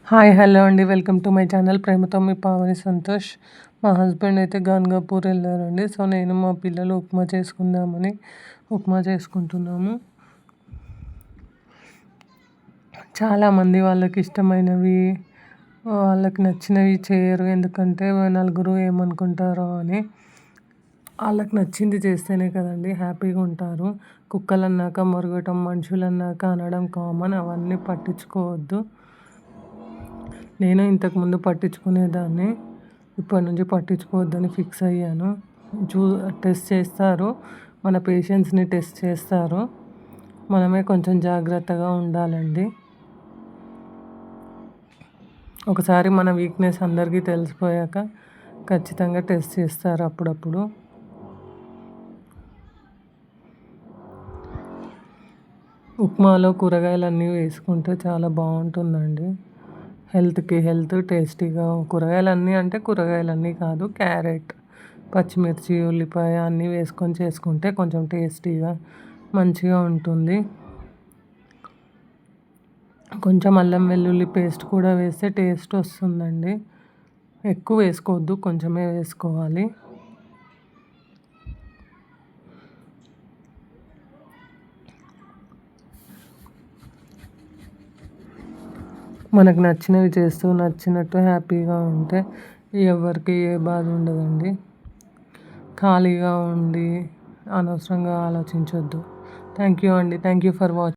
Hi hello అండి. Welcome to my channel ప్రేమతో మీ పావని సంతోష్. మా హస్బెండ్ అయితే గాన్గాపూర్ వెళ్ళారండి. సో నేను మా పిల్లలు ఉప్మా చేసుకుందామని ఉప్మా చేసుకుంటున్నాము. చాలామంది వాళ్ళకి ఇష్టమైనవి వాళ్ళకి నచ్చినవి చేయరు, ఎందుకంటే నలుగురు ఏమనుకుంటారో అని. వాళ్ళకి నచ్చింది చేస్తేనే కదండి హ్యాపీగా ఉంటారు. కుక్కలు అన్నాక మొరగటం, మనుషులన్నాక అనడం కామన్, అవన్నీ పట్టించుకోవద్దు. నేను ఇంతకుముందు పట్టించుకునేదాన్ని, ఇప్పటి నుంచి పట్టించుకోవద్దని ఫిక్స్ అయ్యాను. టెస్ట్ చేస్తారు, మన పేషెన్స్ని టెస్ట్ చేస్తారు, మనమే కొంచెం జాగ్రత్తగా ఉండాలండి. ఒకసారి మన వీక్నెస్ అందరికీ తెలిసిపోయాక ఖచ్చితంగా టెస్ట్ చేస్తారు అప్పుడప్పుడు. ఉప్మాలో కూరగాయలన్నీ వేసుకుంటే చాలా బాగుంటుందండి. హెల్త్కి హెల్త్, టేస్టీగా. కూరగాయలన్నీ అంటే కూరగాయలన్నీ కాదు, క్యారెట్, పచ్చిమిర్చి, ఉల్లిపాయ అన్నీ వేసుకొని చేసుకుంటే కొంచెం టేస్టీగా మంచిగా ఉంటుంది. కొంచెం అల్లం వెల్లుల్లి పేస్ట్ కూడా వేస్తే టేస్ట్ వస్తుందండి. ఎక్కువ వేసుకోవద్దు, కొంచెమే వేసుకోవాలి. మనకు నచ్చినవి చేస్తూ నచ్చినట్టు హ్యాపీగా ఉంటే ఎవరికి ఏ బాధ ఉండదండి. ఖాళీగా ఉండి అనవసరంగా ఆలోచించొద్దు. థ్యాంక్ యూ అండి. Thank you for watching.